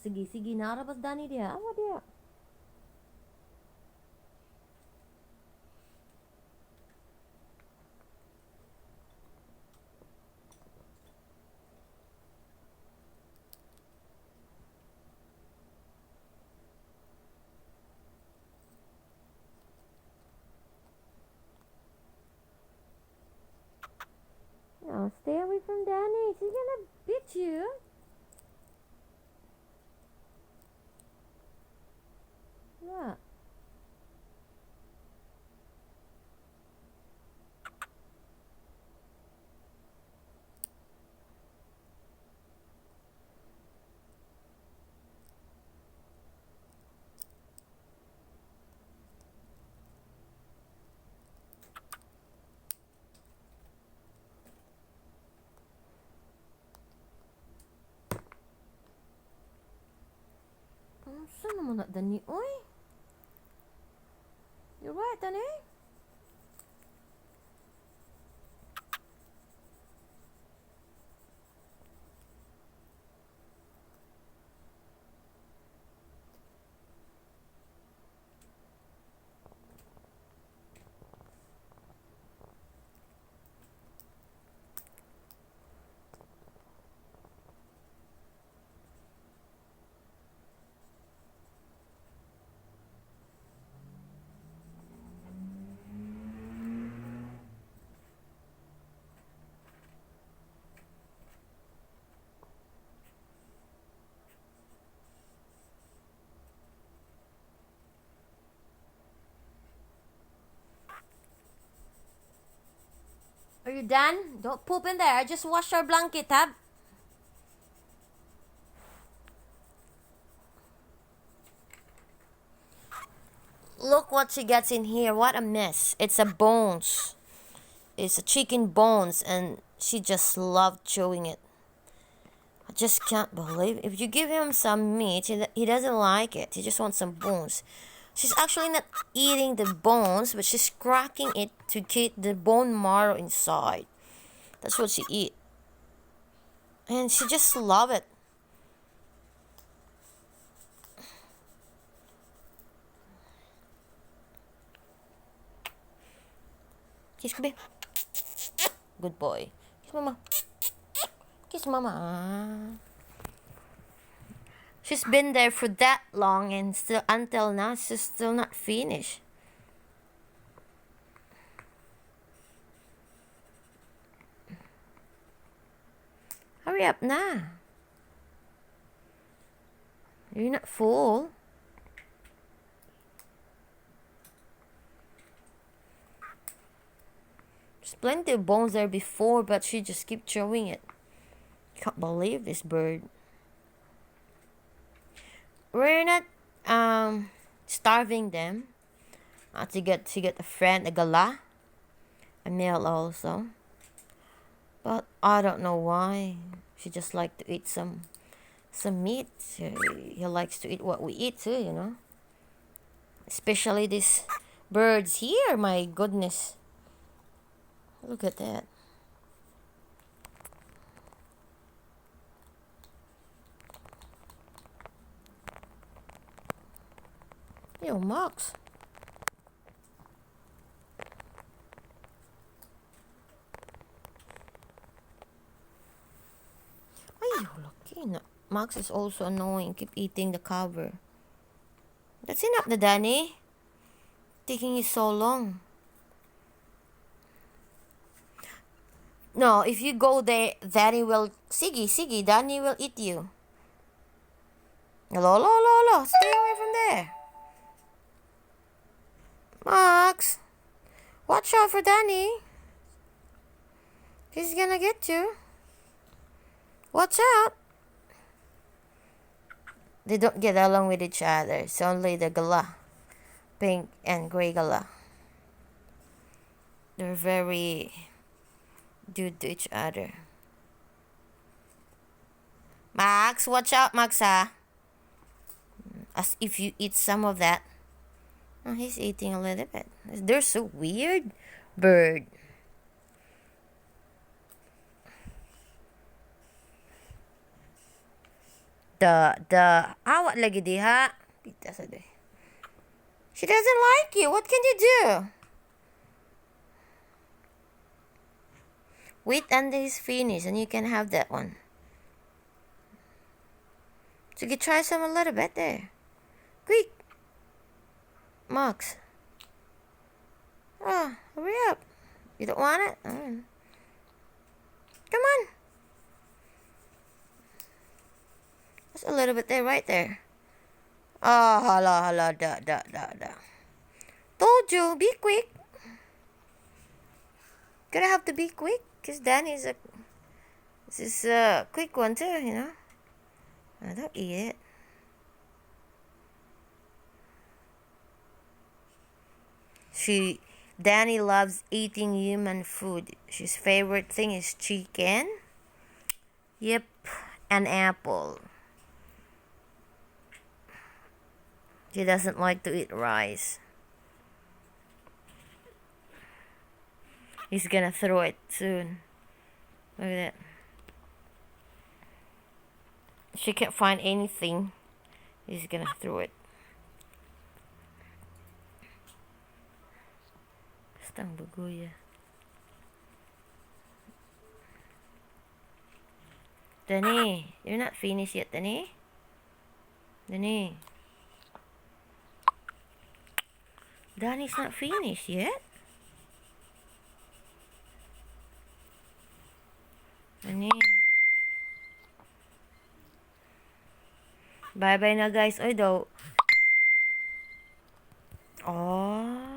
Sige, sige, narabas Dani dia. Awa dia. No, stay away from Danny. She's gonna beat you. Yeah. Saan naman na Dani? Oy! You're right, Dani. Are you done? Don't poop in there. Just wash your blanket, Tab. Look what she gets in here. What a mess. It's a bones. It's a chicken bones, and she just loved chewing it. I just can't believe it. If you give him some meat, he doesn't like it. He just wants some bones. She's actually not eating the bones, but she's cracking it to get the bone marrow inside. That's what she eat. And she just love it. Kiss baby. Good boy. Kiss mama. Kiss mama. She's been there for that long, and still until now she's still not finished. Hurry up na. You're not full. There's plenty of bones there before, but she just keep chewing it. Can't believe this bird. We're not starving them. To get a friend, a gala, a male also. But I don't know why. She just like to eat some meat. He likes to eat what we eat too, you know. Especially these birds here. My goodness. Look at that. Yo, Max. Ay, lucky. Max is also annoying. Keep eating the cover. That's enough na, Danny. Taking you so long. No, if you go there, Danny will... Sige, Danny will eat you. Hello. Stay away from there. Max, watch out for Danny. He's gonna get you. Watch out. They don't get along with each other. It's only the gala. Pink and gray gala. They're very good to each other. Max, watch out, Max, ha? As if you eat some of that. Oh, he's eating a little bit. They're so weird. Bird. Awat lagi diha. Pita sa day. She doesn't like you. What can you do? Wait until he's finished and you can have that one. So you try some a little bit there. Quick. Max. Oh, hurry up. You don't want it? Come on. Just a little bit there, right there. Oh, hala, da. Told you, be quick. Gonna have to be quick, because Danny's this is a quick one too, you know. Oh, don't eat it. Danny loves eating human food. His favorite thing is chicken. Yep, and apple. He doesn't like to eat rice. He's gonna throw it soon. Look at that. She can't find anything. He's gonna throw it. Stang baguya. Danny, you're not finished yet, Danny. Danny's not finished yet. Danny. Bye-bye na guys. Oy daw. Oh.